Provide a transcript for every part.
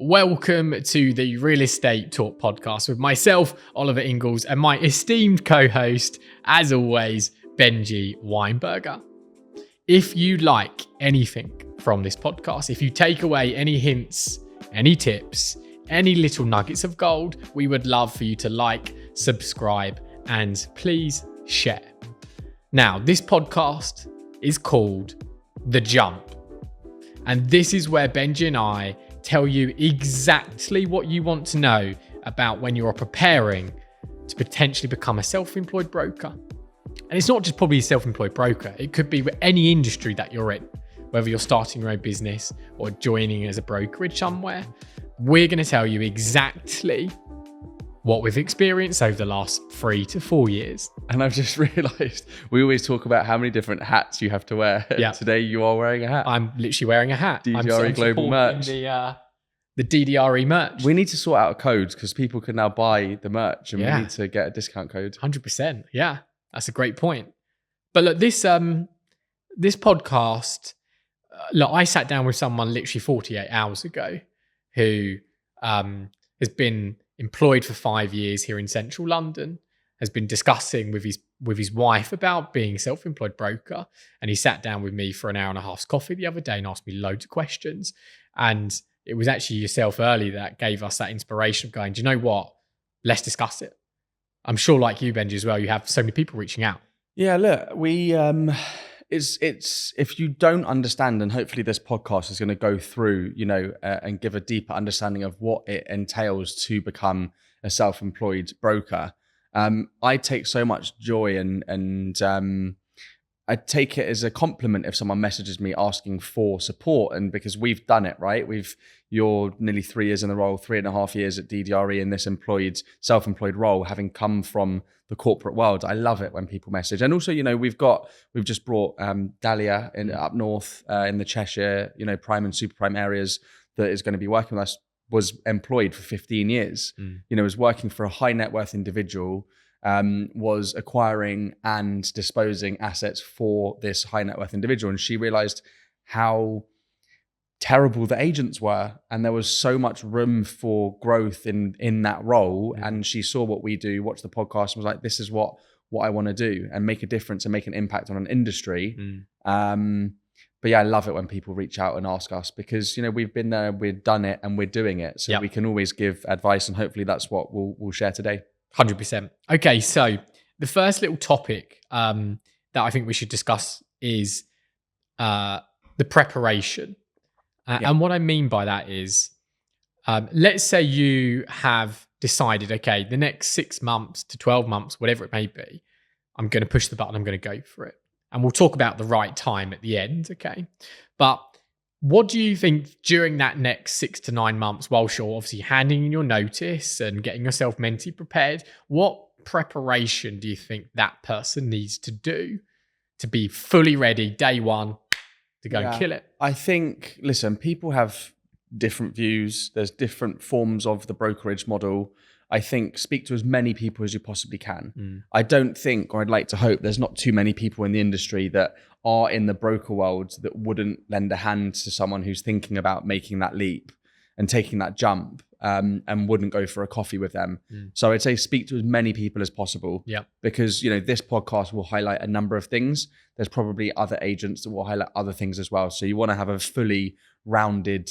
Welcome to the Real Estate Talk podcast with myself, Oliver Ingalls, and my esteemed co-host, as always, Benji Weinberger. If you like anything from this podcast, if you take away any hints, any tips, any little nuggets of gold, we would love for you to like, subscribe, and please share. Now, this podcast is called The Jump. And this is where Benji and I tell you exactly what you want to know about when you're preparing to potentially become a self-employed broker. And it's not just probably a self-employed broker. It could be with any industry that you're in, whether you're starting your own business or joining as a brokerage somewhere. We're going to tell you exactly what we've experienced over the last 3 to 4 years. And I've just realized we always talk about how many different hats you have to wear. Yeah. Today you are wearing a hat. I'm literally wearing a hat. DDRE Global merch. The DDRE merch. We need to sort out a code because people can now buy the merch and we need to get a discount code. 100%. Yeah, that's a great point. But look, this podcast, look, I sat down with someone literally 48 hours ago who has been employed for 5 years here in central London, has been discussing with his wife about being a self-employed broker. And he sat down with me for an hour and a half's coffee the other day and asked me loads of questions. And it was actually yourself early that gave us that inspiration of going, do you know what? Let's discuss it. I'm sure like you, Benji, as well, you have so many people reaching out. Yeah, look, we it's if you don't understand, and hopefully this podcast is going to go through, and give a deeper understanding of what it entails to become a self-employed broker. I take so much joy and I take it as a compliment if someone messages me asking for support, and because we've done it, right? You're nearly 3 years in the role, 3.5 years at DDRE in this self-employed role, having come from the corporate world. I love it when people message. And also, we've just brought Dahlia up north in the Cheshire, prime and super prime areas that is going to be working with us, was employed for 15 years, was working for a high net worth individual, was acquiring and disposing assets for this high net worth individual. And she realized how terrible the agents were. And there was so much room for growth in that role. And she saw what we do, watched the podcast and was like, this is what I want to do and make a difference and make an impact on an industry. But yeah, I love it when people reach out and ask us because, we've been there, we've done it and we're doing it. So we can always give advice and hopefully that's what we'll share today. 100%. Okay, so the first little topic that I think we should discuss is the preparation. And what I mean by that is, let's say you have decided, okay, the next 6 months to 12 months, whatever it may be, I'm going to push the button, I'm going to go for it. And we'll talk about the right time at the end, okay? But what do you think during that next 6 to 9 months, whilst you're obviously handing in your notice and getting yourself mentally prepared, what preparation do you think that person needs to do to be fully ready day one to go and kill it? I think, listen, people have different views. There's different forms of the brokerage model. I think speak to as many people as you possibly can. I don't think, or I'd like to hope, there's not too many people in the industry that are in the broker world that wouldn't lend a hand to someone who's thinking about making that leap and taking that jump and wouldn't go for a coffee with them. So I'd say speak to as many people as possible because, this podcast will highlight a number of things. There's probably other agents that will highlight other things as well. So you want to have a fully rounded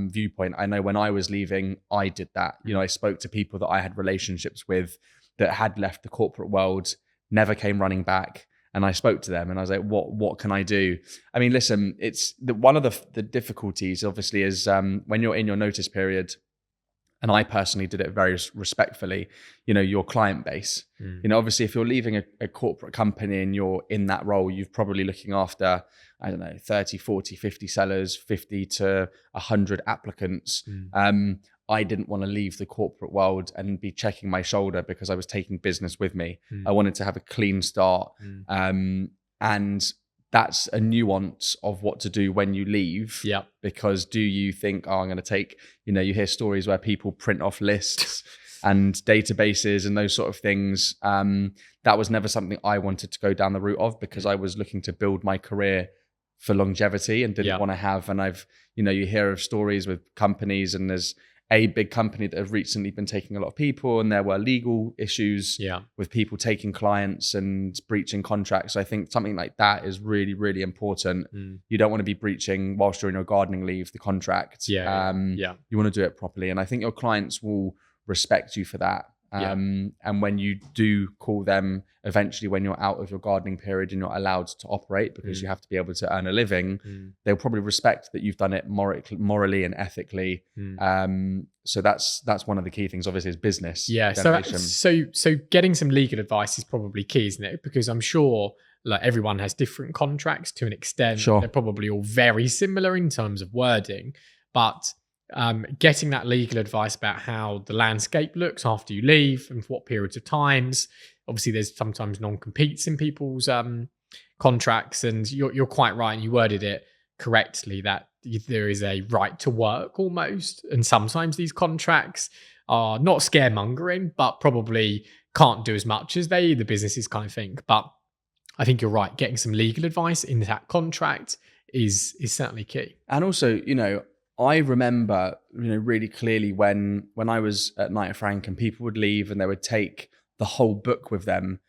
viewpoint. I know when I was leaving, I did that. I spoke to people that I had relationships with that had left the corporate world, never came running back. And I spoke to them and I was like, what can I do? I mean, listen, it's one of the difficulties obviously is when you're in your notice period, and I personally did it very respectfully, your client base. Obviously if you're leaving a corporate company and you're in that role, you're probably looking after, 30, 40, 50 sellers, 50 to 100 applicants. I didn't want to leave the corporate world and be checking my shoulder because I was taking business with me. I wanted to have a clean start. And that's a nuance of what to do when you leave. Because do you think, I'm going to take, you hear stories where people print off lists and databases and those sort of things. That was never something I wanted to go down the route of because I was looking to build my career for longevity and didn't want to have, and you hear of stories with companies and there's a big company that have recently been taking a lot of people, and there were legal issues with people taking clients and breaching contracts. So I think something like that is really, really important. You don't want to be breaching whilst you're in your gardening leave, the contract. You want to do it properly. And I think your clients will respect you for that. And when you do call them eventually when you're out of your gardening period and you're allowed to operate, because you have to be able to earn a living, they'll probably respect that you've done it morally and ethically. So that's one of the key things, obviously, is business. So getting some legal advice is probably key, isn't it? Because I'm sure like everyone has different contracts to an extent. They're probably all very similar in terms of wording, but getting that legal advice about how the landscape looks after you leave and for what periods of times. Obviously, there's sometimes non-competes in people's contracts, and you're quite right, and you worded it correctly that there is a right to work almost, and sometimes these contracts are not scaremongering, but probably can't do as much as the businesses kind of think. But I think you're right. Getting some legal advice in that contract is certainly key. And also, I remember, really clearly when I was at Knight Frank and people would leave and they would take the whole book with them.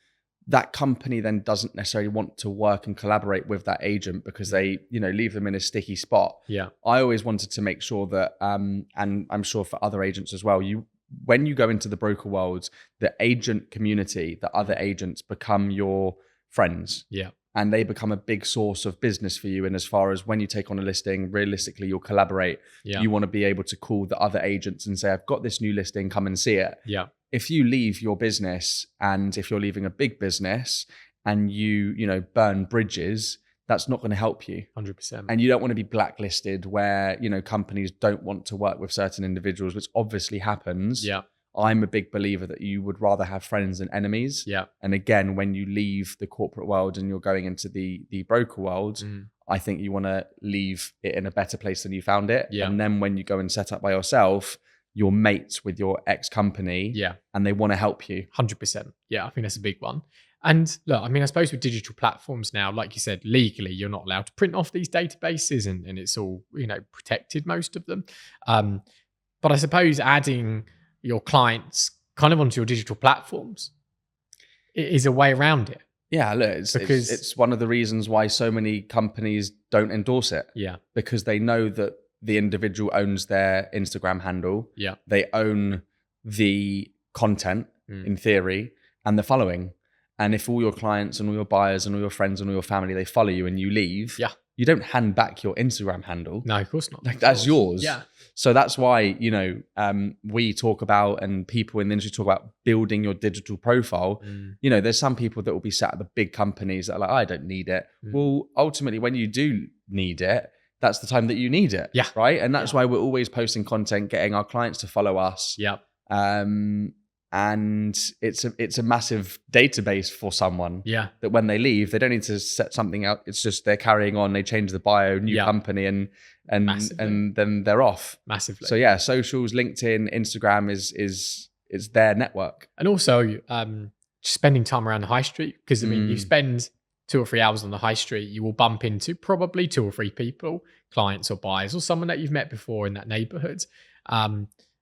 That company then doesn't necessarily want to work and collaborate with that agent because they, leave them in a sticky spot. I always wanted to make sure that, and I'm sure for other agents as well, when you go into the broker world, the agent community, the other agents become your friends. And they become a big source of business for you. And as far as when you take on a listing, realistically, you'll collaborate. You want to be able to call the other agents and say, I've got this new listing, come and see it. If you leave your business, and if you're leaving a big business and you burn bridges, that's not going to help you. 100%. And you don't want to be blacklisted where, companies don't want to work with certain individuals, which obviously happens. I'm a big believer that you would rather have friends than enemies. And again, when you leave the corporate world and you're going into the broker world, I think you want to leave it in a better place than you found it. And then when you go and set up by yourself, you're mates with your ex-company and they want to help you. 100%. I think that's a big one. And look, I suppose with digital platforms now, like you said, legally, you're not allowed to print off these databases and it's all, protected, most of them. But I suppose adding your clients kind of onto your digital platforms is a way around it. Look, it's one of the reasons why so many companies don't endorse it. Because they know that the individual owns their Instagram handle. They own the content in theory and the following. And if all your clients and all your buyers and all your friends and all your family, they follow you and you leave, you don't hand back your Instagram handle. No, of course not. That's yours. So that's why, we talk about, and people in the industry talk about building your digital profile. There's some people that will be sat at the big companies that are like, I don't need it. Well, ultimately, when you do need it, that's the time that you need it. Right. And that's why we're always posting content, getting our clients to follow us. And it's a massive database for someone that when they leave, they don't need to set something out. It's just they're carrying on, they change the bio, new company, and then they're off. Massively. So socials, LinkedIn, Instagram is their network. And also spending time around the high street, because you spend 2 or 3 hours on the high street, you will bump into probably 2 or 3 people, clients or buyers, or someone that you've met before in that neighborhood.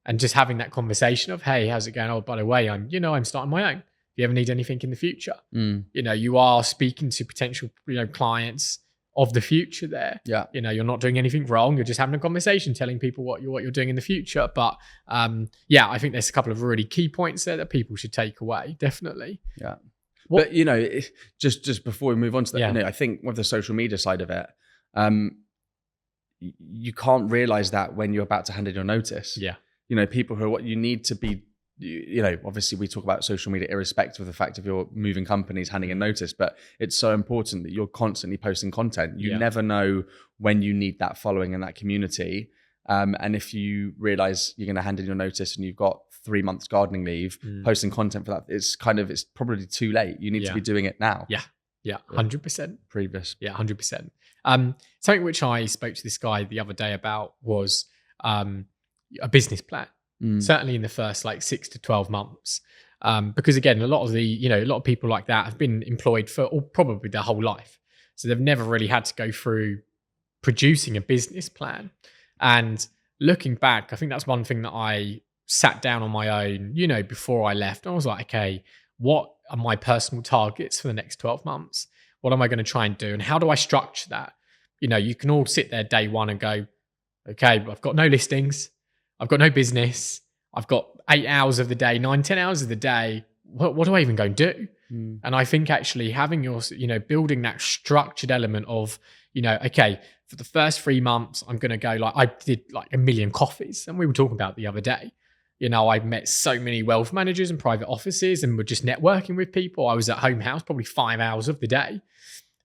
And just having that conversation of, hey, how's it going? Oh, by the way, I'm starting my own. If you ever need anything in the future, you are speaking to potential, clients of the future there. You're not doing anything wrong. You're just having a conversation, telling people what you're doing in the future. But I think there's a couple of really key points there that people should take away. Definitely. But just before we move on to that, I think with the social media side of it, you can't realize that when you're about to hand in your notice. People who are what you need to be, obviously we talk about social media irrespective of the fact of your moving companies handing in notice, but it's so important that you're constantly posting content. You never know when you need that following and that community. And if you realize you're going to hand in your notice and you've got 3 months gardening leave, posting content for that, it's probably too late. You need to be doing it now. 100%. Previous. 100%. Something which I spoke to this guy the other day about was a business plan, certainly in the first 6 to 12 months. Because again, a lot of people like that have been employed for probably their whole life. So they've never really had to go through producing a business plan. And looking back, I think that's one thing that I sat down on my own, before I left. I was like, okay, what are my personal targets for the next 12 months? What am I going to try and do? And how do I structure that? You can all sit there day one and go, okay, I've got no listings. I've got no business. I've got 8 hours of the day, 9, 10 hours of the day. What do I even go and do? And I think actually having your, building that structured element of, okay, for the first 3 months, I'm going to go I did 1 million coffees. And we were talking about the other day. I met so many wealth managers and private offices and were just networking with people. I was at home house probably 5 hours of the day.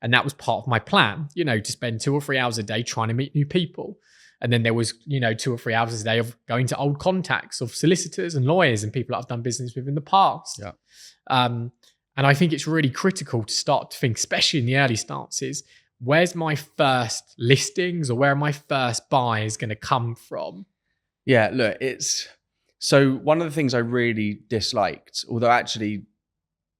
And that was part of my plan, to spend 2 or 3 hours a day trying to meet new people. And then there was, 2 or 3 hours a day of going to old contacts of solicitors and lawyers and people that I've done business with in the past. Yeah. And I think it's really critical to start to think, especially in the early stances, where's my first listings or where are my first buys going to come from? Yeah, look, so one of the things I really disliked, although actually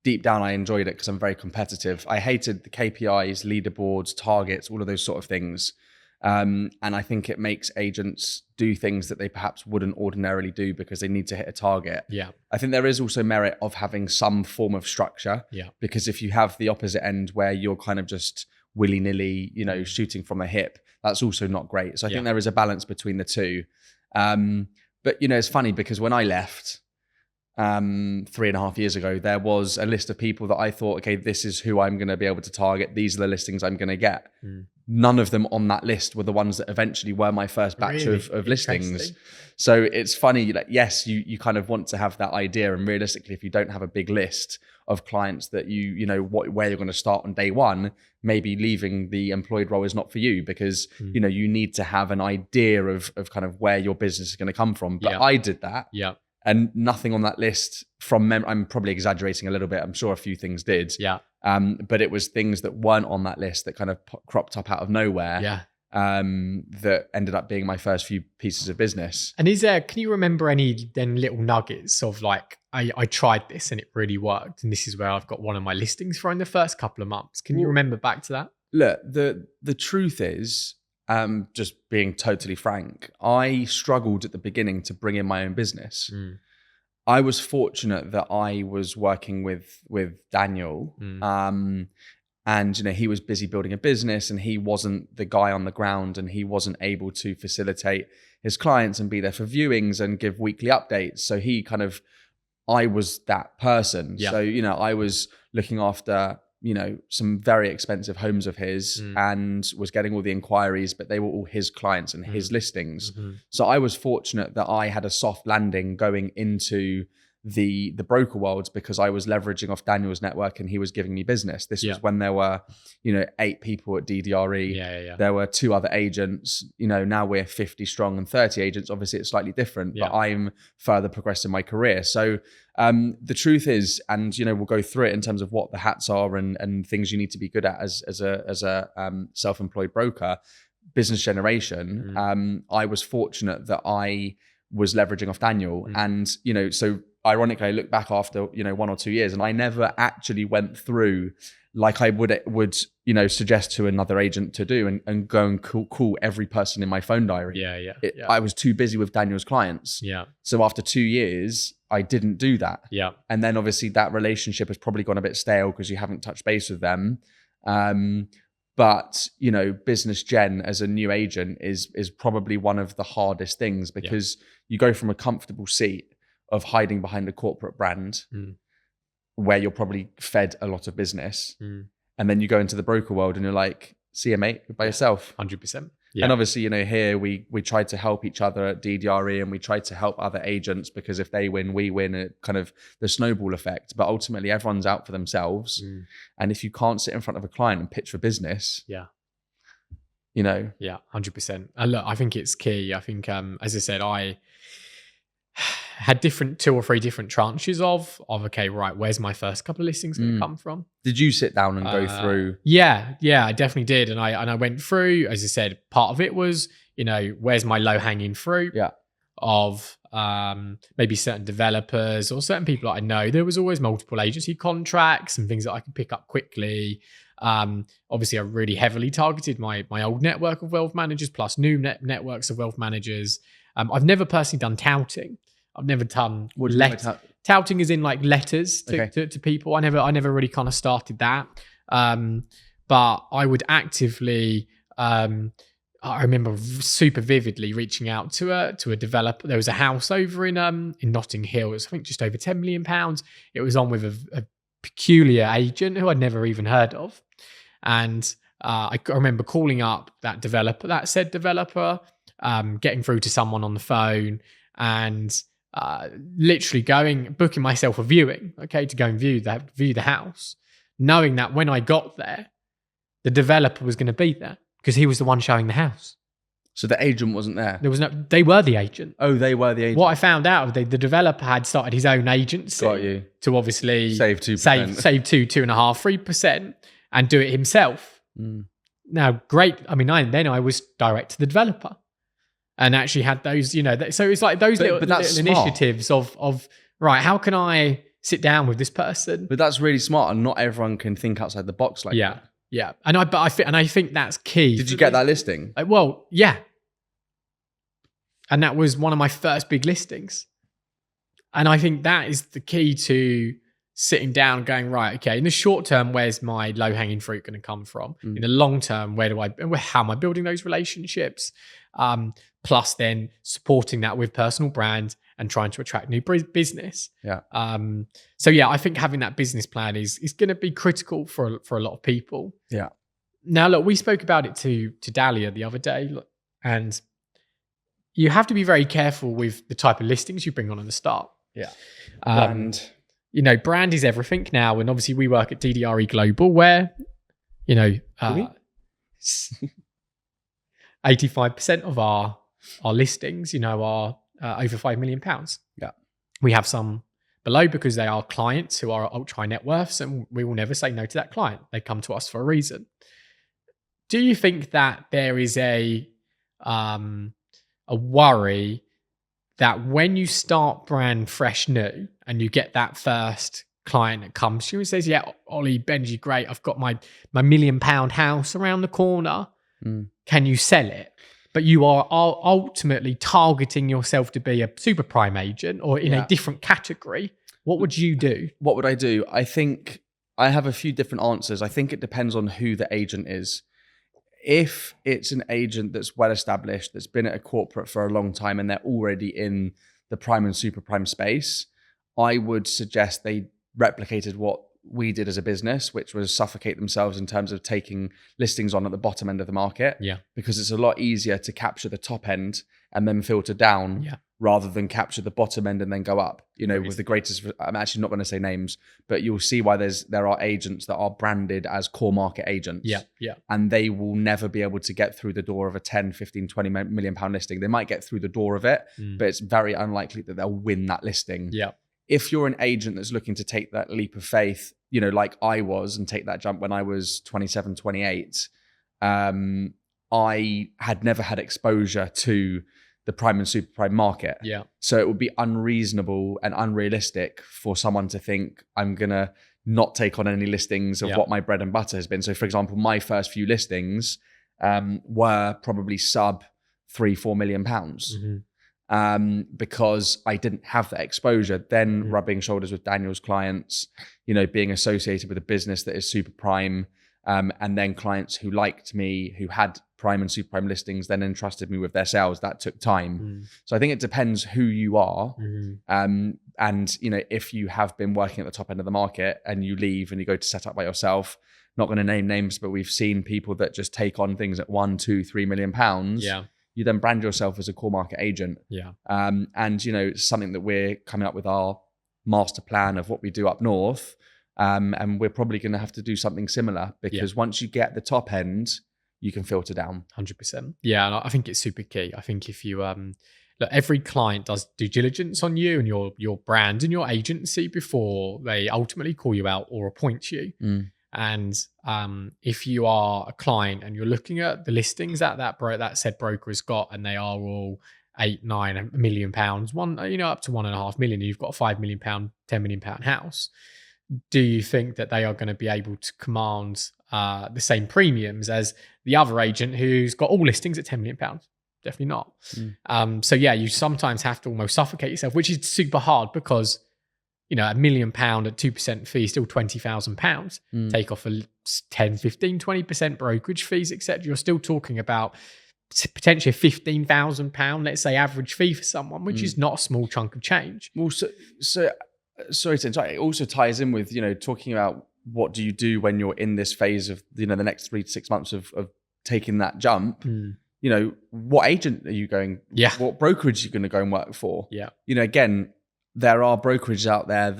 deep down I enjoyed it because I'm very competitive. I hated the KPIs, leaderboards, targets, all of those sort of things. And I think it makes agents do things that they perhaps wouldn't ordinarily do because they need to hit a target. Yeah. I think there is also merit of having some form of structure. Yeah. Because if you have the opposite end where you're kind of just willy-nilly, shooting from the hip, that's also not great. So I think there is a balance between the two. But it's funny because when I left 3.5 years ago, there was a list of people that I thought, okay, this is who I'm going to be able to target. These are the listings I'm going to get. None of them on that list were the ones that eventually were my first batch of listings. So it's funny, yes, you kind of want to have that idea. And realistically, if you don't have a big list of clients that where you're going to start on day one, maybe leaving the employed role is not for you because, you need to have an idea of kind of where your business is going to come from. But I did that. Yeah. And nothing on that list I'm probably exaggerating a little bit. I'm sure a few things did. Yeah. But it was things that weren't on that list that kind of cropped up out of nowhere. Yeah. That ended up being my first few pieces of business. And can you remember any then little nuggets of I tried this and it really worked, and this is where I've got one of my listings for in the first couple of months? Can you remember back to that? Look, the truth is, just being totally frank, I struggled at the beginning to bring in my own business. I was fortunate that I was working with Daniel, and he was busy building a business, and he wasn't the guy on the ground, and he wasn't able to facilitate his clients and be there for viewings and give weekly updates. So I was that person. Yeah. So I was looking after some very expensive homes of his and was getting all the inquiries, but they were all his clients and his listings. So I was fortunate that I had a soft landing going into the broker world because I was leveraging off Daniel's network and he was giving me business. This was when there were, 8 people at DDRE. Yeah. There were 2 other agents. Now we're 50 strong and 30 agents. Obviously it's slightly different, but I'm further progressed in my career. So the truth is, and we'll go through it in terms of what the hats are and things you need to be good at as a self-employed broker. Business generation. I was fortunate that I was leveraging off Daniel, and so ironically, I look back after 1 or 2 years, and I never actually went through like I would suggest to another agent to do and go and call every person in my phone diary. I was too busy with Daniel's clients. So after 2 years, I didn't do that. And then obviously that relationship has probably gone a bit stale because you haven't touched base with them. But business gen as a new agent is probably one of the hardest things because you go from a comfortable seat of hiding behind a corporate brand where you're probably fed a lot of business. And then you go into the broker world and you're like, see you, mate, you're by yourself. 100%. And obviously, here we tried to help each other at DDRE and we tried to help other agents because if they win, we win, it kind of the snowball effect. But ultimately, everyone's out for themselves. And if you can't sit in front of a client and pitch for business, 100%. And look, I think it's key. I think, as I said, I had 2 or 3 different tranches of okay, right, where's my first couple of listings going to come from? Did you sit down and go through? Yeah, I definitely did. And I went through, as I said, part of it was, where's my low hanging fruit of maybe certain developers or certain people that I know. There was always multiple agency contracts and things that I could pick up quickly. Obviously, I really heavily targeted my old network of wealth managers plus new networks of wealth managers. I've never personally done touting. I've never done What do you mean by touting is in like letters to people. I never really kind of started that. But I would actively, I remember super vividly reaching out to a developer. There was a house over in Notting Hill. It was, I think, just over £10 million. It was on with a peculiar agent who I'd never even heard of. And I remember calling up that said developer, getting through to someone on the phone, and literally booking myself a viewing, to go and view the house, knowing that when I got there, the developer was going to be there because he was the one showing the house. So the agent wasn't there? They were the agent. Oh, they were the agent. What I found out, the developer had started his own agency. Got you. To obviously save 2%. Save 2.5%, 3%, and do it himself. Now, great. I mean, I was direct to the developer and actually had those, so it's like those little initiatives of, right, how can I sit down with this person? But that's really smart, and not everyone can think outside the box like that. Yeah. And I think that's key. Did you get that listing? Well, yeah. And that was one of my first big listings. And I think that is the key to sitting down going, right, okay, in the short term, where's my low-hanging fruit going to come from? In the long term, how am I building those relationships? Plus then supporting that with personal brand and trying to attract new business. Yeah. So yeah, I think having that business plan is going to be critical for a lot of people. Yeah. Now, look, we spoke about it to Dahlia the other day, and you have to be very careful with the type of listings you bring on at the start. Yeah. Brand is everything now. And obviously we work at DDRE Global where, 85% of our listings, are over £5 million. Yeah. We have some below because they are clients who are ultra high net worths, and we will never say no to that client. They come to us for a reason. Do you think that there is a worry that when you start brand fresh new and you get that first client that comes to you and says, yeah, Ollie, Benji, great, I've got my £1 million house around the corner. Can you sell it? But you are ultimately targeting yourself to be a super prime agent or in a different category. What would you do? What would I do? I think I have a few different answers. I think it depends on who the agent is. If it's an agent that's well established, that's been at a corporate for a long time and they're already in the prime and super prime space, I would suggest they replicated what we did as a business, which was suffocate themselves in terms of taking listings on at the bottom end of the market. Yeah. Because it's a lot easier to capture the top end and then filter down rather than capture the bottom end and then go up, with the greatest, I'm actually not going to say names, but you'll see why there are agents that are branded as core market agents. Yeah. Yeah. And they will never be able to get through the door of a 10, 15, 20 million pound listing. They might get through the door of it, but it's very unlikely that they'll win that listing. Yeah. If you're an agent that's looking to take that leap of faith, like I was, and take that jump when I was 27, 28, I had never had exposure to the prime and super prime market. Yeah. So it would be unreasonable and unrealistic for someone to think I'm going to not take on any listings of what my bread and butter has been. So for example, my first few listings were probably sub £3-4 million. Because I didn't have that exposure, then rubbing shoulders with Daniel's clients, being associated with a business that is super prime, and then clients who liked me, who had prime and super prime listings, then entrusted me with their sales. That took time. So I think it depends who you are. And, if you have been working at the top end of the market and you leave and you go to set up by yourself, not going to name names, but we've seen people that just take on things at £1, £2, £3 million. Yeah. You then brand yourself as a core market agent. Yeah. And, it's something that we're coming up with our master plan of what we do up north. And we're probably going to have to do something similar because once you get the top end, you can filter down. 100%. Yeah. And I think it's super key. I think if you, look, every client does due diligence on you and your brand and your agency before they ultimately call you out or appoint you. And if you are a client and you're looking at the listings that said broker has got, and they are all £8-9 million, up to £1.5 million, and you've got a £5 million, £10 million house, do you think that they are going to be able to command the same premiums as the other agent who's got all listings at £10 million? definitely not. So yeah, you sometimes have to almost suffocate yourself, which is super hard because, you know, £1 million at 2% fee, still £20,000. Take off a 10, 15, 20% brokerage fees, etc. You're still talking about potentially a £15,000, let's say, average fee for someone, which is not a small chunk of change. Well, so sorry to interrupt. It also ties in with, you know, talking about what do you do when you're in this phase of, you know, the next 3 to 6 months of taking that jump. You know, what agent are you going? Yeah. What brokerage are you going to go and work for? Yeah. You know, again, there are brokerages out there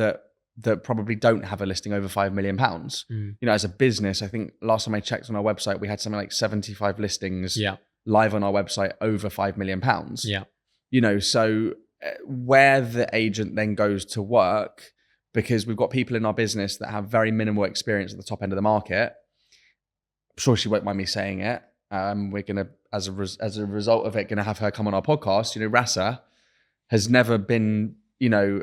that probably don't have a listing over £5 million. You know, as a business, I think last time I checked on our website, we had something like 75 listings live on our website over £5 million. Yeah. You know, so where the agent then goes to work, because we've got people in our business that have very minimal experience at the top end of the market. I'm sure she won't mind me saying it. We're going to, as a result of it, going to have her come on our podcast. You know, Rasa has never been, you know,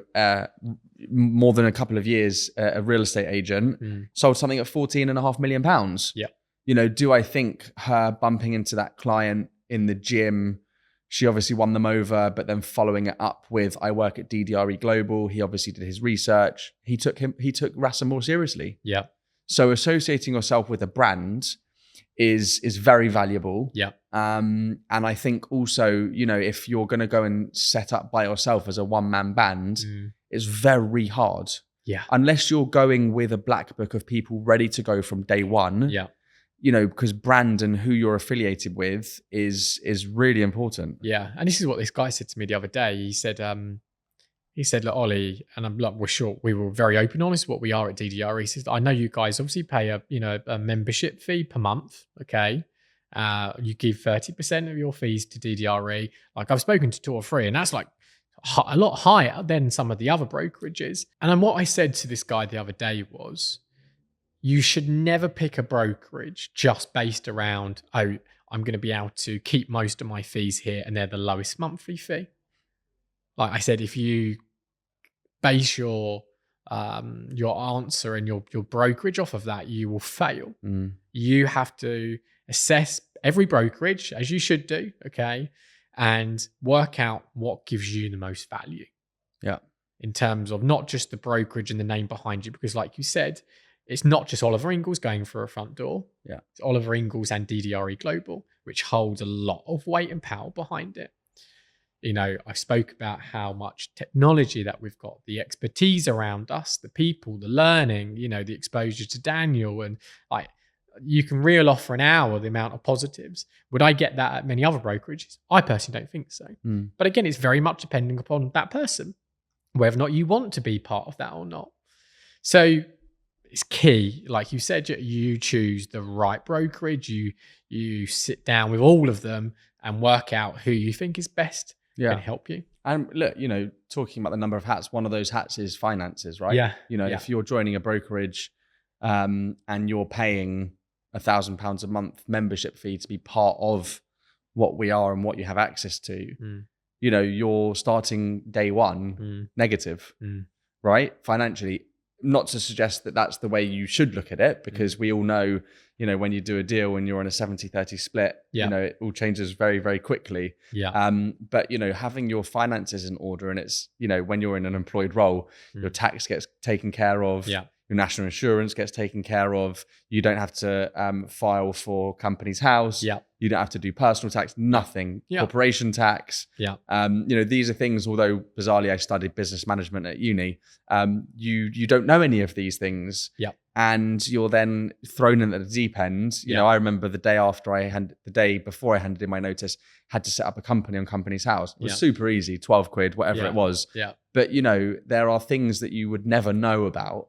more than a couple of years a real estate agent, sold something at £14.5 million. Yeah. You know, do I think her bumping into that client in the gym, she obviously won them over, but then following it up with, I work at DDRE Global. He obviously did his research. He took Rasa more seriously. Yeah. So associating yourself with a brand is very valuable. Yeah. And I think also, you know, if you're going to go and set up by yourself as a one-man band, it's very hard. Yeah. Unless you're going with a black book of people ready to go from day one. Yeah. You know, because brand and who you're affiliated with is really important. Yeah. And this is what this guy said to me the other day. He said, look, Ollie, and I'm like, we're sure we were very open and honest what we are at DDR. He says, I know you guys obviously pay a membership fee per month. Okay. You give 30% of your fees to DDRE. Like, I've spoken to 2 or 3, and that's like a lot higher than some of the other brokerages. And then what I said to this guy the other day was, you should never pick a brokerage just based around, oh, I'm going to be able to keep most of my fees here and they're the lowest monthly fee. Like I said, if you base your answer and your brokerage off of that, you will fail. You have to assess every brokerage, as you should do, okay, and work out what gives you the most value. Yeah. In terms of not just the brokerage and the name behind you, because like you said, it's not just Oliver Ingalls going through a front door. Yeah. It's Oliver Ingalls and DDRE Global, which holds a lot of weight and power behind it. You know, I spoke about how much technology that we've got, the expertise around us, the people, the learning, you know, the exposure to Daniel, and like, you can reel off for an hour the amount of positives. Would I get that at many other brokerages? I personally don't think so. But again, it's very much depending upon that person, whether or not you want to be part of that or not. So it's key, like you said, you choose the right brokerage, you sit down with all of them and work out who you think is best and help you. And look, you know, talking about the number of hats, one of those hats is finances, right? Yeah. You know, if you're joining a brokerage and you're paying £1,000 a month membership fee to be part of what we are and what you have access to, you know, you're starting day one negative, right? Financially. Not to suggest that that's the way you should look at it, because we all know, you know, when you do a deal and you're on a 70-30 split, you know, it all changes very, very quickly. But, you know, having your finances in order, and it's, you know, when you're in an employed role, your tax gets taken care of. Your national insurance gets taken care of. You don't have to file for company's house. You don't have to do personal tax, nothing. Corporation tax. You know, these are things, although bizarrely I studied business management at uni, you don't know any of these things. And you're then thrown in at the deep end. You know, I remember the day before I handed in my notice, had to set up a company on company's house. It was super easy, 12 quid, whatever it was. But, you know, there are things that you would never know about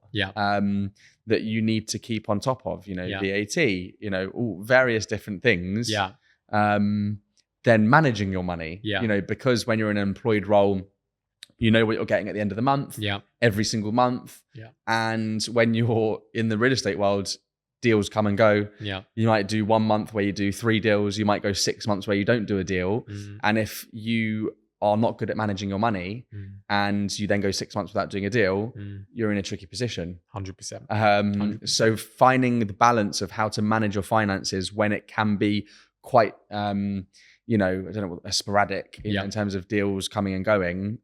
that you need to keep on top of, you know, VAT, you know, all various different things. Then managing your money, you know, because when you're in an employed role, you know what you're getting at the end of the month, every single month. And when you're in the real estate world, deals come and go. You might do 1 month where you do 3 deals. You might go 6 months where you don't do a deal. And if you are not good at managing your money and you then go 6 months without doing a deal, you're in a tricky position. 100%. So finding the balance of how to manage your finances when it can be quite, you know, I don't know, a sporadic in terms of deals coming and going.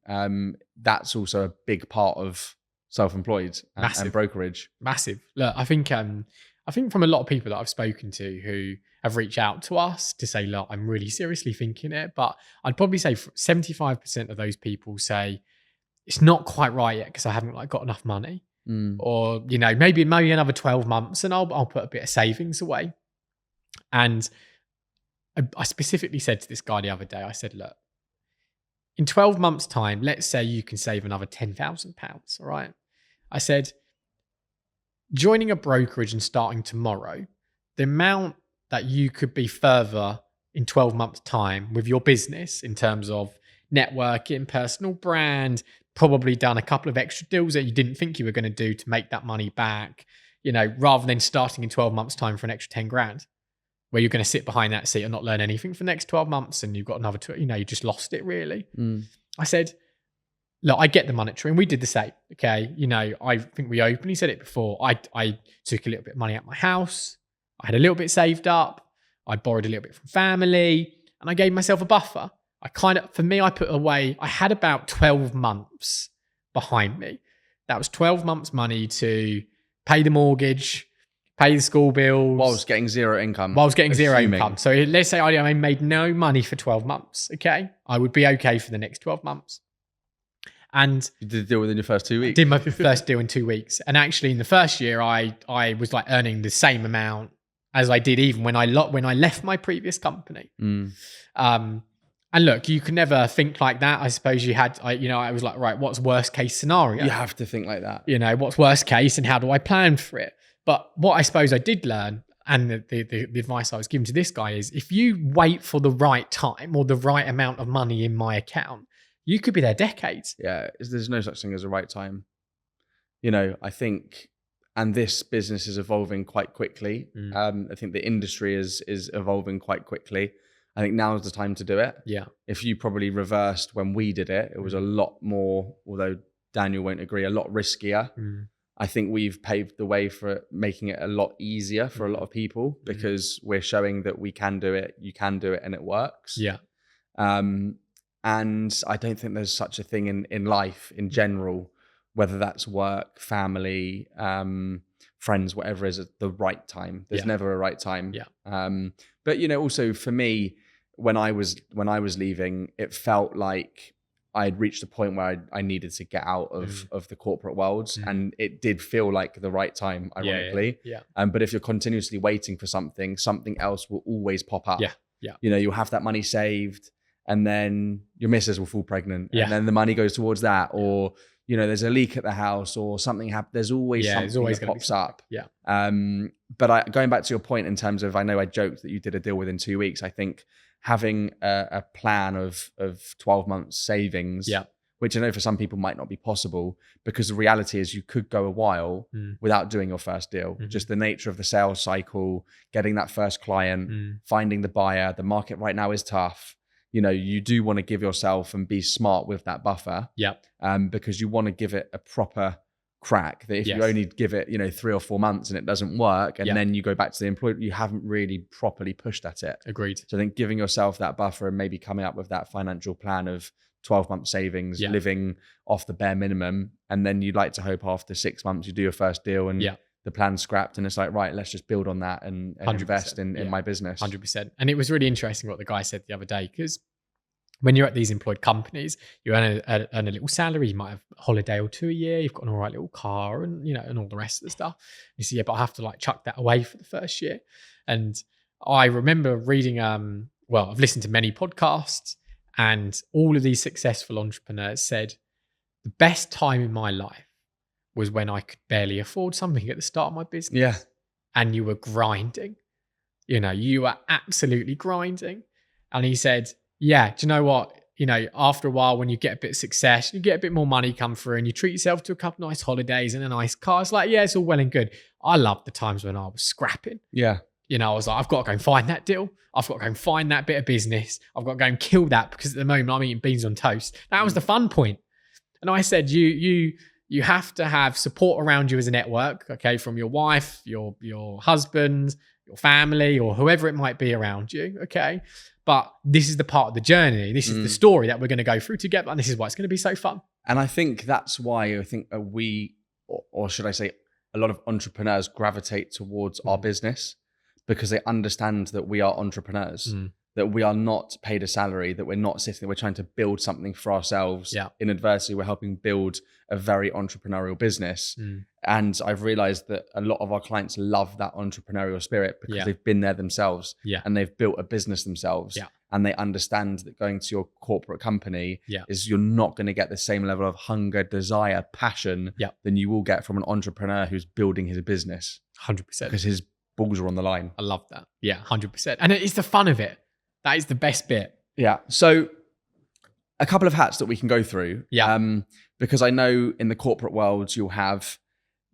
That's also a big part of self-employed and brokerage. Massive. Look, I think from a lot of people that I've spoken to who have reached out to us to say, look, I'm really seriously thinking it, but I'd probably say 75% of those people say it's not quite right yet because I haven't like got enough money, or you know, maybe another 12 months and I'll put a bit of savings away. And I specifically said to this guy the other day, I said, look, in 12 months' time, let's say you can save another £10,000. All right. I said, joining a brokerage and starting tomorrow, the amount that you could be further in 12 months' time with your business in terms of networking, personal brand, probably done a couple of extra deals that you didn't think you were going to do to make that money back, you know, rather than starting in 12 months' time for an extra 10 grand, where you're going to sit behind that seat and not learn anything for the next 12 months and you've got another two, you know, you just lost it really. I said, look, I get the monetary, and we did the same. Okay. You know, I think we openly said it before. I took a little bit of money out of my house. I had a little bit saved up. I borrowed a little bit from family, and I gave myself a buffer. I put away, I had about 12 months behind me. That was 12 months money to pay the mortgage, pay the school bills. Whilst getting zero income. Zero income. So let's say I made no money for 12 months. Okay. I would be okay for the next 12 months. And you did the deal within your first 2 weeks. I did my first deal in 2 weeks. And actually in the first year, I was like earning the same amount as I did even when I left my previous company. And look, you can never think like that. I suppose I was like, right, what's worst case scenario? You have to think like that. You know, what's worst case and how do I plan for it? But what I suppose I did learn, and the advice I was given to this guy is, if you wait for the right time or the right amount of money in my account, you could be there decades. Yeah, there's no such thing as a right time. You know, I think, and this business is evolving quite quickly. I think the industry is evolving quite quickly. I think now is the time to do it. Yeah. If you probably reversed when we did it, it was a lot more, although Daniel won't agree, a lot riskier. I think we've paved the way for it, making it a lot easier for a lot of people, because we're showing that we can do it, you can do it, and it works. Yeah. And I don't think there's such a thing in life in general, whether that's work, family, friends, whatever is at the right time. There's never a right time. Yeah. But you know, also for me, when I was leaving, it felt like I had reached a point where I needed to get out of the corporate world, and it did feel like the right time, ironically. Yeah. But if you're continuously waiting for something else will always pop up. Yeah. You know, you'll have that money saved, and then your missus will fall pregnant, and then the money goes towards that, or you know, there's a leak at the house or something happens. There's always something that pops up. Yeah. But going back to your point in terms of, I know I joked that you did a deal within 2 weeks. I think having a plan of 12 months savings, which I know for some people might not be possible, because the reality is you could go a while without doing your first deal. Just the nature of the sales cycle, getting that first client, finding the buyer. The market right now is tough. You know, you do want to give yourself and be smart with that buffer. Because you want to give it a proper crack, that if you only give it, you know, 3 or 4 months and it doesn't work, and then you go back to the employer, you haven't really properly pushed at it. Agreed. So I think giving yourself that buffer and maybe coming up with that financial plan of 12-month savings, living off the bare minimum, and then you'd like to hope after 6 months you do your first deal and the plan's scrapped, and it's like, right, let's just build on that and invest in my business. 100%. And it was really interesting what the guy said the other day, because when you're at these employed companies, you earn a little salary, you might have a holiday or 2 a year, you've got an all right little car, and you know, and all the rest of the stuff. You say, but I have to like chuck that away for the first year. And I remember reading, I've listened to many podcasts, and all of these successful entrepreneurs said the best time in my life was when I could barely afford something at the start of my business. Yeah. And you were grinding. You know, you were absolutely grinding. And he said, yeah, do you know what? You know, after a while, when you get a bit of success, you get a bit more money come through, and you treat yourself to a couple of nice holidays and a nice car. It's like, yeah, it's all well and good. I loved the times when I was scrapping. Yeah. You know, I was like, I've got to go and find that deal. I've got to go and find that bit of business. I've got to go and kill that, because at the moment I'm eating beans on toast. That was the fun point. And I said, you have to have support around you as a network, okay, from your wife, your husband, your family, or whoever it might be around you. Okay. But this is the part of the journey. This is the story that we're going to go through together. And this is why it's going to be so fun. And I think that's why I think we, or should I say, a lot of entrepreneurs gravitate towards our business, because they understand that we are entrepreneurs, that we are not paid a salary, that we're not sitting there, we're trying to build something for ourselves. In adversity, we're helping build a very entrepreneurial business. And I've realized that a lot of our clients love that entrepreneurial spirit because they've been there themselves and they've built a business themselves. And they understand that going to your corporate company is you're not going to get the same level of hunger, desire, passion than you will get from an entrepreneur who's building his business. 100%. Because his balls are on the line. I love that. Yeah, 100%. And it's the fun of it. That is the best bit. Yeah. So a couple of hats that we can go through. Because I know in the corporate world, you'll have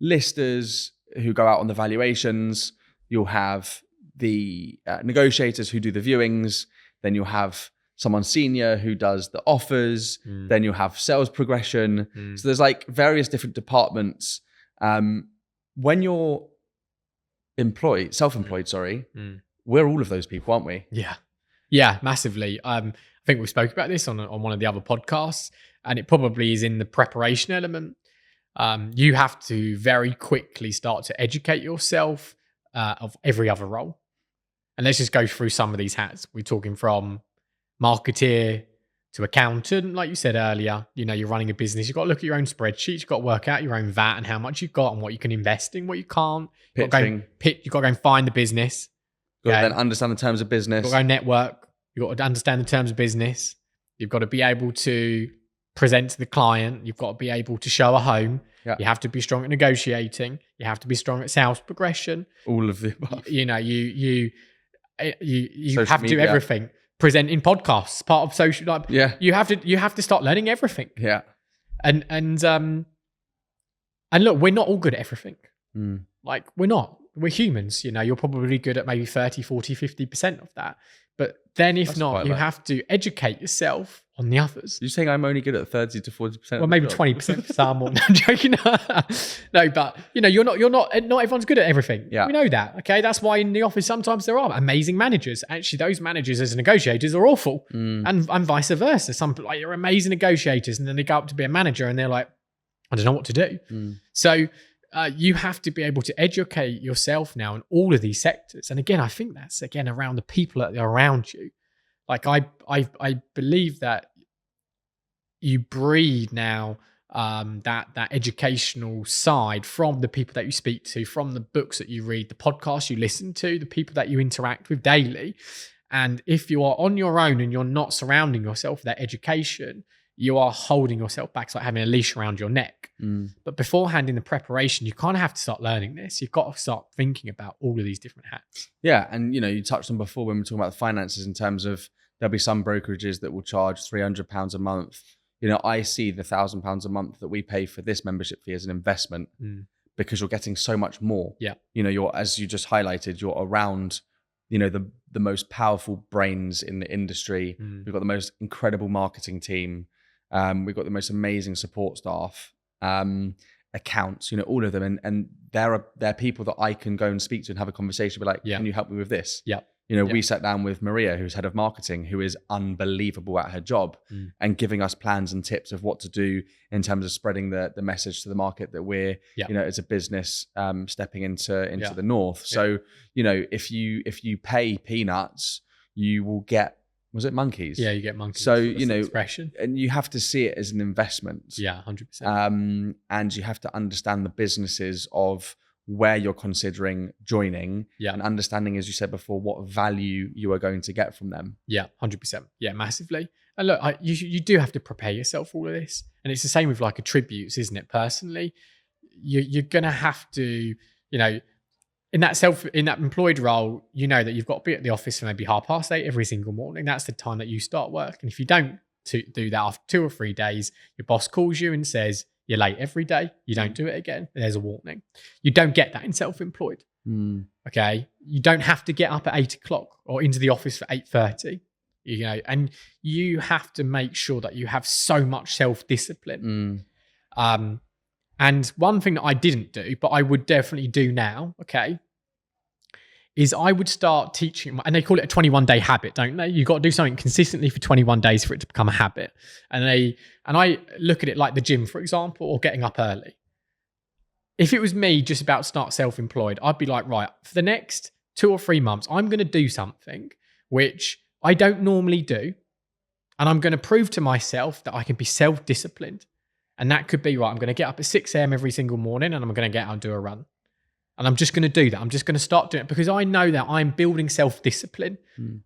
listers who go out on the valuations. You'll have the negotiators who do the viewings. Then you'll have someone senior who does the offers. Then you'll have sales progression. So there's like various different departments. When you're self-employed, we're all of those people, aren't we? Yeah, massively. I think we spoke about this on one of the other podcasts, and it probably is in the preparation element. You have to very quickly start to educate yourself of every other role. And let's just go through some of these hats. We're talking from marketeer to accountant, like you said earlier. You know, you're running a business. You've got to look at your own spreadsheets. You've got to work out your own VAT and how much you've got and what you can invest in, what you can't. You've got to go and find the business. You've got to then understand the terms of business. You've got to go network. You've got to understand the terms of business. You've got to be able to present to the client. You've got to be able to show a home. You have to be strong at negotiating. You have to be strong at sales progression. All of the above. You know, you have to do everything. Present in podcasts, part of social. You have to start learning everything. And look, we're not all good at everything. Like, we're not. We're humans. You know, you're probably good at maybe 30, 40, 50% of that. But then if not, you have to educate yourself on the others. You're saying I'm only good at 30 to 40%? Well, maybe 20% for some. I'm joking. No, but you know, not everyone's good at everything. We know that. Okay. That's why in the office, sometimes there are amazing managers. Actually, those managers as negotiators are awful. And vice versa. Some like you're amazing negotiators and then they go up to be a manager and they're like, I don't know what to do. So you have to be able to educate yourself now in all of these sectors. And again, I think that's again around the people that are around you. Like I believe that you breed now that educational side from the people that you speak to, from the books that you read, the podcasts you listen to, the people that you interact with daily. And if you are on your own and you're not surrounding yourself with that education, you are holding yourself back. It's like having a leash around your neck. But beforehand in the preparation, you kind of have to start learning this. You've got to start thinking about all of these different hats. Yeah. And, you know, you touched on before when we were talking about the finances in terms of there'll be some brokerages that will charge £300 a month. You know, I see the £1,000 a month that we pay for this membership fee as an investment because you're getting so much more. You know, you're, as you just highlighted, you're around, you know, the most powerful brains in the industry. We've got the most incredible marketing team. We've got the most amazing support staff, accounts, you know, all of them. And there are people that I can go and speak to and have a conversation, be like, can you help me with this? You know, we sat down with Maria, who's head of marketing, who is unbelievable at her job and giving us plans and tips of what to do in terms of spreading the message to the market that we're, you know, as a business stepping into the north. So, you know, if you pay peanuts, you will get, was it monkeys? Yeah, you get monkeys. So, you know, expression. And you have to see it as an investment. 100%. And you have to understand the businesses of where you're considering joining and understanding, as you said before, what value you are going to get from them. 100%. Yeah, massively. And look, you do have to prepare yourself for all of this. And it's the same with like attributes, isn't it? Personally, you're going to have to, you know, in that employed role, you know that you've got to be at the office for maybe 8:30 every single morning. That's the time that you start work. And if you don't do that after 2 or 3 days, your boss calls you and says, you're late every day. You don't do it again. There's a warning. You don't get that in self-employed. Okay. You don't have to get up at 8 o'clock or into the office for 8:30, you know, and you have to make sure that you have so much self-discipline. And one thing that I didn't do, but I would definitely do now, okay, is I would start teaching, and they call it a 21-day habit, don't they? You've got to do something consistently for 21 days for it to become a habit. And I look at it like the gym, for example, or getting up early. If it was me just about to start self-employed, I'd be like, right, for the next 2 or 3 months, I'm going to do something which I don't normally do. And I'm going to prove to myself that I can be self-disciplined. And that could be, right, I'm going to get up at 6 a.m. every single morning and I'm going to get out and do a run. And I'm just going to do that. I'm just going to start doing it because I know that I'm building self-discipline.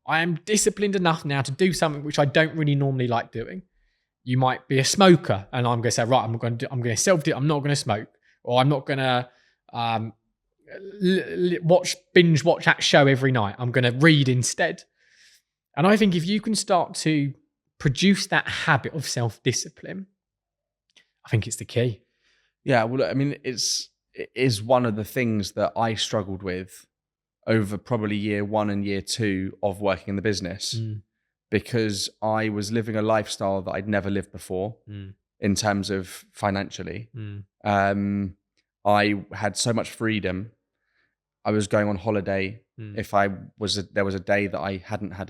I am disciplined enough now to do something which I don't really normally like doing. You might be a smoker and I'm going to say, right, I'm going to self-discipline. I'm not going to smoke, or I'm not going to binge watch that show every night. I'm going to read instead. And I think if you can start to produce that habit of self-discipline, I think it's the key. Yeah, well, I mean, it is one of the things that I struggled with over probably year 1 and year 2 of working in the business, because I was living a lifestyle that I'd never lived before in terms of financially. I had so much freedom. I was going on holiday. If there was a day that I hadn't had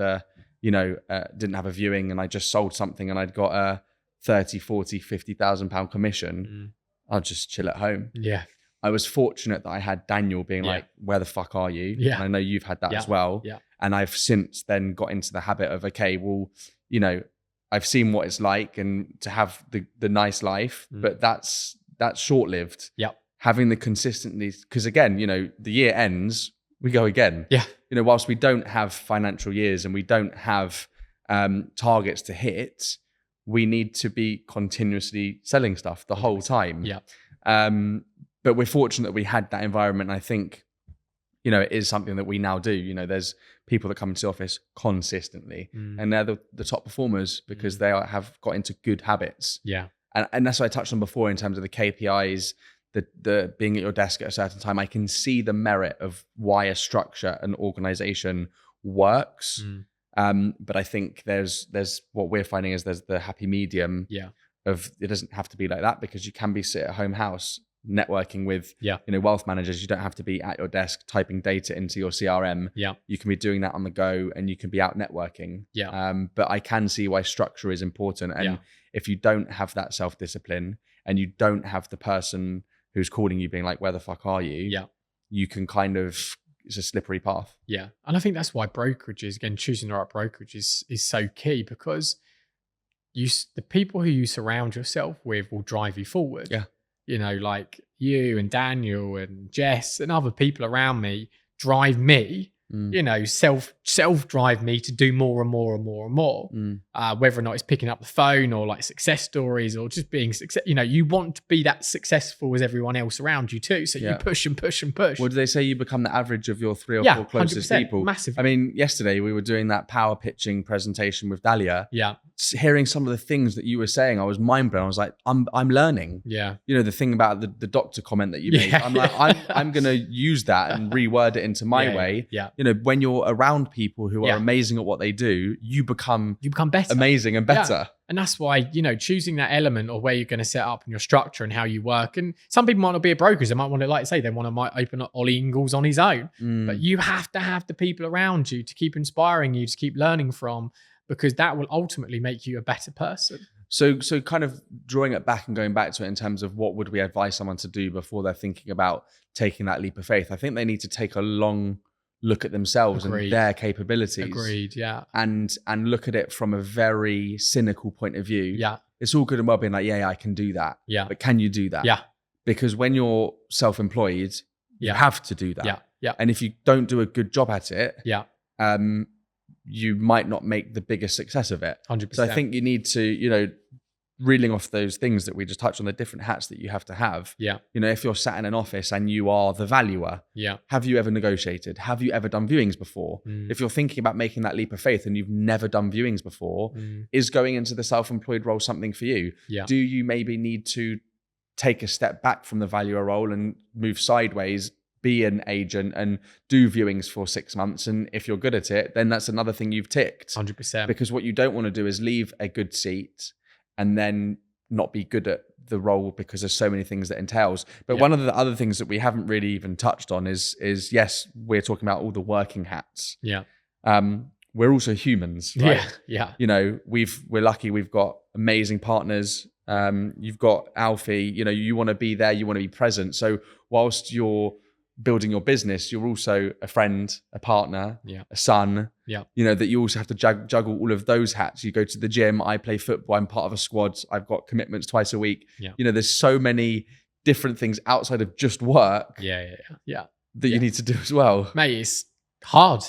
didn't have a viewing and I just sold something and I'd got a 30, 40, 50,000 pound commission, I'll just chill at home. Yeah. I was fortunate that I had Daniel being like, where the fuck are you? Yeah. And I know you've had that as well. Yeah. And I've since then got into the habit of, okay, well, I've seen what it's like and to have the nice life, but that's short-lived. Yeah. Having the consistency, because again, the year ends, we go again. Yeah. Whilst we don't have financial years and we don't have targets to hit, we need to be continuously selling stuff the whole time. Yeah. But we're fortunate that we had that environment. And I think, it is something that we now do. There's people that come into the office consistently and they're the top performers because they have got into good habits. Yeah. And that's what I touched on before in terms of the KPIs, the being at your desk at a certain time. I can see the merit of why a structure, an organization works. But I think there's what we're finding is there's the happy medium of it doesn't have to be like that, because you can be sit at home house networking with wealth managers. You don't have to be at your desk typing data into your CRM. You can be doing that on the go and you can be out networking. But I can see why structure is important. And if you don't have that self-discipline and you don't have the person who's calling you being like, where the fuck are you? You can it's a slippery path. Yeah. And I think that's why brokerages, again, choosing the right brokerage is so key, because the people who you surround yourself with will drive you forward. Yeah. Like you and Daniel and Jess and other people around me drive me, self drive me to do more and more and more and more. Whether or not it's picking up the phone or like success stories or just being success, you want to be that successful as everyone else around you too. So you push and push and push. What do they say? You become the average of your 3 or 4 closest people. Massively. I mean, yesterday we were doing that power pitching presentation with Dahlia. Yeah. Hearing some of the things that you were saying, I was mind blown. I was like, I'm learning. Yeah. The thing about the doctor comment that you made, I'm like, I'm going to use that and reword it into my way. Yeah. When you're around people who are amazing at what they do, you become better, amazing and better. Yeah. And that's why, choosing that element of where you're going to set up and your structure and how you work. And some people might not be a brokers. They might want to, like I say, might open up Ollie Ingalls on his own. But you have to have the people around you to keep inspiring you, to keep learning from, because that will ultimately make you a better person. So kind of drawing it back and going back to it in terms of what would we advise someone to do before they're thinking about taking that leap of faith? I think they need to take a long look at themselves and their capabilities. Agreed, yeah. And look at it from a very cynical point of view. Yeah. It's all good and well being like, I can do that. Yeah. But can you do that? Yeah. Because when you're self-employed, you have to do that. Yeah. Yeah. And if you don't do a good job at it, you might not make the biggest success of it. 100%. So I think you need to, reeling off those things that we just touched on, the different hats that you have to have. Yeah. If you're sat in an office and you are the valuer, have you ever negotiated? Have you ever done viewings before? If you're thinking about making that leap of faith and you've never done viewings before, is going into the self-employed role something for you? Yeah. Do you maybe need to take a step back from the valuer role and move sideways, be an agent and do viewings for 6 months? And if you're good at it, then that's another thing you've ticked. 100%. Because what you don't want to do is leave a good seat and then not be good at the role because there's so many things that entails. But one of the other things that we haven't really even touched on is yes, we're talking about all the working hats. Yeah. We're also humans, right? Yeah. You know, we're lucky we've got amazing partners. You've got Alfie, you know, you want to be there, you want to be present. So whilst you're building your business, you're also a friend, a partner, a son, you know, that you also have to juggle all of those hats. You go to the gym, I play football, I'm part of a squad, I've got commitments twice a week. You know, there's so many different things outside of just work that you need to do as well. Mate, it's hard.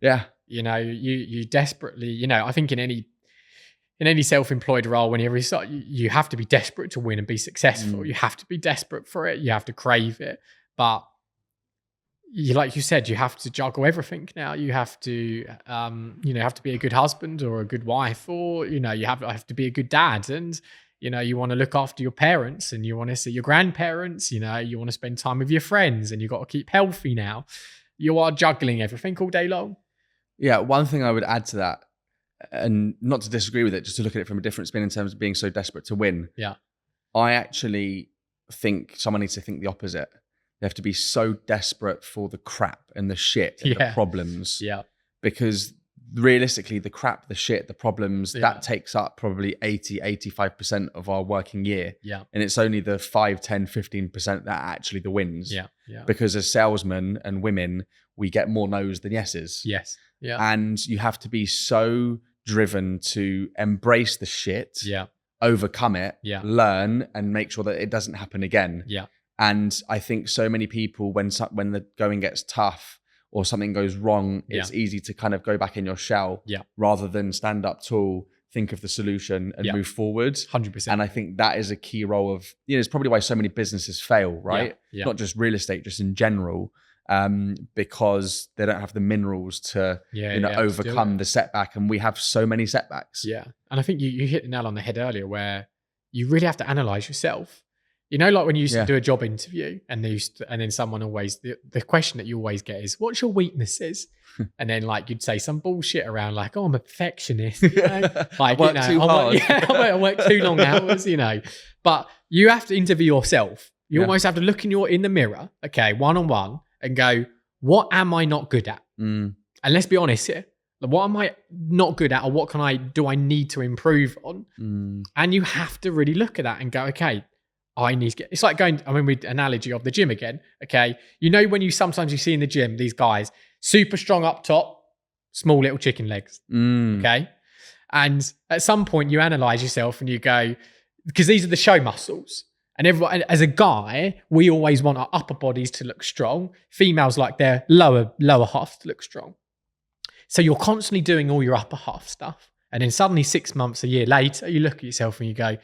Yeah. You know, you desperately, you know, I think in any self-employed role, whenever you start, you have to be desperate to win and be successful. You have to be desperate for it. You have to crave it. But like you said, you have to juggle everything now. You have to, you know, have to be a good husband or a good wife, or, you know, you have to be a good dad. And, you know, you want to look after your parents and you want to see your grandparents, you know, you want to spend time with your friends and you've got to keep healthy now. You are juggling everything all day long. Yeah. One thing I would add to that, and not to disagree with it, just to look at it from a different spin in terms of being so desperate to win. Yeah. I actually think someone needs to think the opposite. They have to be so desperate for the crap and the shit and the problems. Yeah. Because realistically, the crap, the shit, the problems, that takes up probably 85% of our working year. Yeah. And it's only the 5, 10, 15% that are actually the wins. Yeah. Yeah. Because as salesmen and women, we get more no's than yeses. Yes. Yeah. And you have to be so driven to embrace the shit, overcome it, learn, and make sure that it doesn't happen again. Yeah. And I think so many people, when the going gets tough or something goes wrong, it's easy to kind of go back in your shell rather than stand up tall, think of the solution and move forward. 100%. And I think that is a key role of, you know, it's probably why so many businesses fail, right? Not just real estate, just in general. Because they don't have the minerals to overcome the setback, and we have so many setbacks. Yeah, and I think you hit the nail on the head earlier, where you really have to analyze yourself. You know, like when you used to do a job interview, and then someone always the question that you always get is, "What's your weaknesses?" And then like you'd say some bullshit around like, "Oh, I'm a perfectionist." You know? Like, I work too hard. I work too long hours. You know, but you have to interview yourself. You almost have to look in the mirror, okay, one-on-one. And go, what am I not good at? And let's be honest here. What am I not good at, or what do I need to improve on? And you have to really look at that and go, okay, I need to get, it's like going, I mean, with analogy of the gym again. Okay. You know, when sometimes you see in the gym, these guys, super strong up top, small little chicken legs. Okay. And at some point you analyze yourself and you go, because these are the show muscles. And everyone, as a guy, we always want our upper bodies to look strong. Females like their lower half to look strong. So you're constantly doing all your upper half stuff. And then suddenly 6 months, a year later, you look at yourself and you go,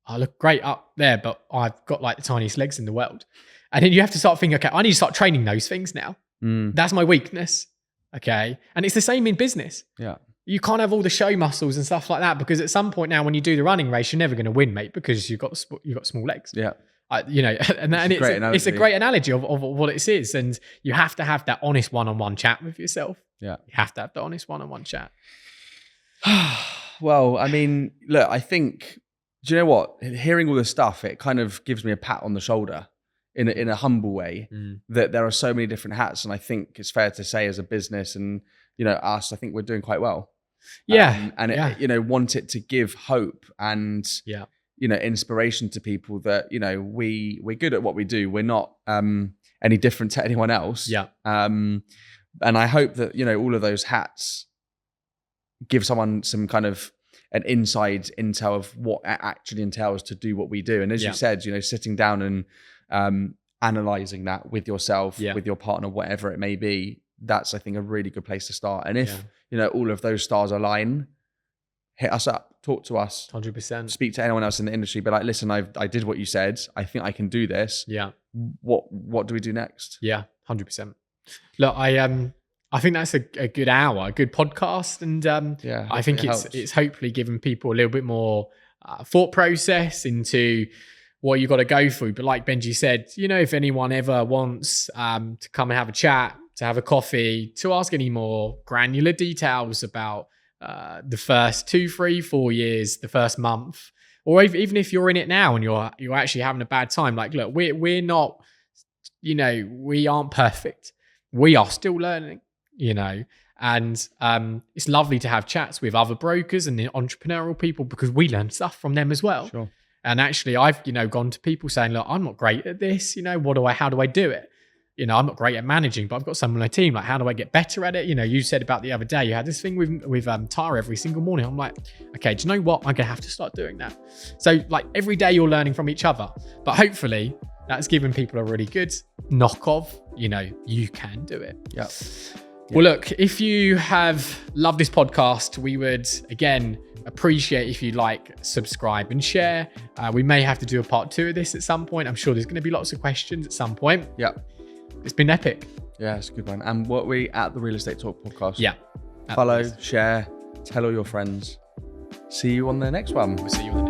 I look great up there, but I've got like the tiniest legs in the world. And then you have to start thinking, okay, I need to start training those things now. That's my weakness. Okay. And it's the same in business. Yeah. You can't have all the show muscles and stuff like that, because at some point now, when you do the running race, you're never going to win, mate, because you've got small legs. Yeah, you know, and it's a great analogy of what it is, and you have to have that honest one-on-one chat with yourself. Yeah, you have to have the honest one-on-one chat. Well, I mean, look, I think, do you know what? Hearing all this stuff, it kind of gives me a pat on the shoulder in a humble way that there are so many different hats, and I think it's fair to say, as a business and, you know, us, I think we're doing quite well. Yeah. It, you know, want it to give hope and, you know, inspiration to people that, you know, we're good at what we do. We're not any different to anyone else. Yeah. And I hope that, you know, all of those hats give someone some kind of an inside intel of what it actually entails to do what we do. And as you said, you know, sitting down and analyzing that with yourself, with your partner, whatever it may be, that's, I think, a really good place to start. And if, you know, all of those stars align, hit us up, talk to us. 100%. Speak to anyone else in the industry. But like, listen, I did what you said. I think I can do this. Yeah. What do we do next? Yeah, 100%. Look, I think that's a good hour, a good podcast. And I think it's hopefully given people a little bit more thought process into what you got to go through. But like Benji said, you know, if anyone ever wants to come and have a chat, to have a coffee, to ask any more granular details about the first 2, 3, 4 years, the first month, Or even if you're in it now and you're actually having a bad time, like, look, we're not, we aren't perfect. We are still learning, and it's lovely to have chats with other brokers and the entrepreneurial people because we learn stuff from them as well. Sure. And actually, I've gone to people saying, look, I'm not great at this. How do I do it? I'm not great at managing, but I've got someone on my team. Like, how do I get better at it? You said about the other day, you had this thing with Tara every single morning. I'm like, okay, do you know what? I'm gonna have to start doing that. So like every day you're learning from each other, but hopefully that's given people a really good knock of, you can do it. Yeah. Well, look, if you have loved this podcast, we would again appreciate if you like, subscribe and share. We may have to do a part 2 of this at some point. I'm sure there's going to be lots of questions at some point. Yeah. It's been epic. Yeah, it's a good one. And what we at the Real Estate Talk podcast. Yeah. Follow, share, tell all your friends. See you on the next one. We'll see you on the next